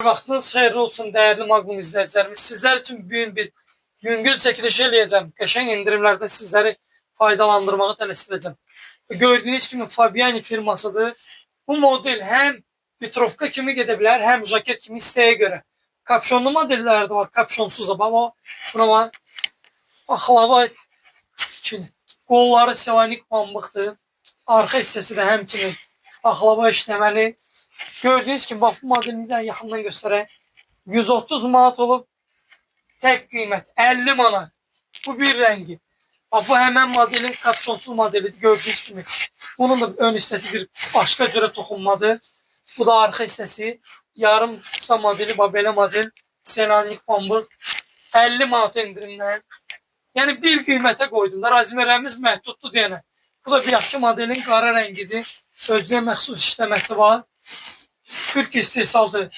Vaxtınız xeyirli olsun değerli Magnum izləyicilərimiz. Sizler için bugün bir yüngül çəkiliş eləyəcəm. Qəşəng indirimlərdən sizləri faydalandırmağı tələb edəcəm. Gördüğünüz kimi Fabiani firmasıdır. Bu model hem vitrovka kimi gedə bilər, hem jaket kimi isteğe göre. Kapşonlu modellər də var, kapşonsuz da var. Buna var. Baklava kimi. Qolları selanik pambıqdır. Arxa hissəsi də həmçinin baklava işləməli. Gördüğünüz gibi bak bu modelimizden yakından göstereyim. 130 manat olup tek kıymet 50 manat. Bu bir rengi. Bak bu hemen modelin kapşonsuz modeli gördüğünüz gibi. Bunun da ön hissesi bir başka cüre toxunmadır. Bu da arka hissesi. Yarım kısa modeli, babele model. Selanik pambıq. 50 manat indirimden. Yani bir kıymete koydum da razmerlerimiz məhduddur deyənə. Bu da bir yaxşı modelin qara rengidir. Özünə məxsus işləməsi var. Türk istehsaldır.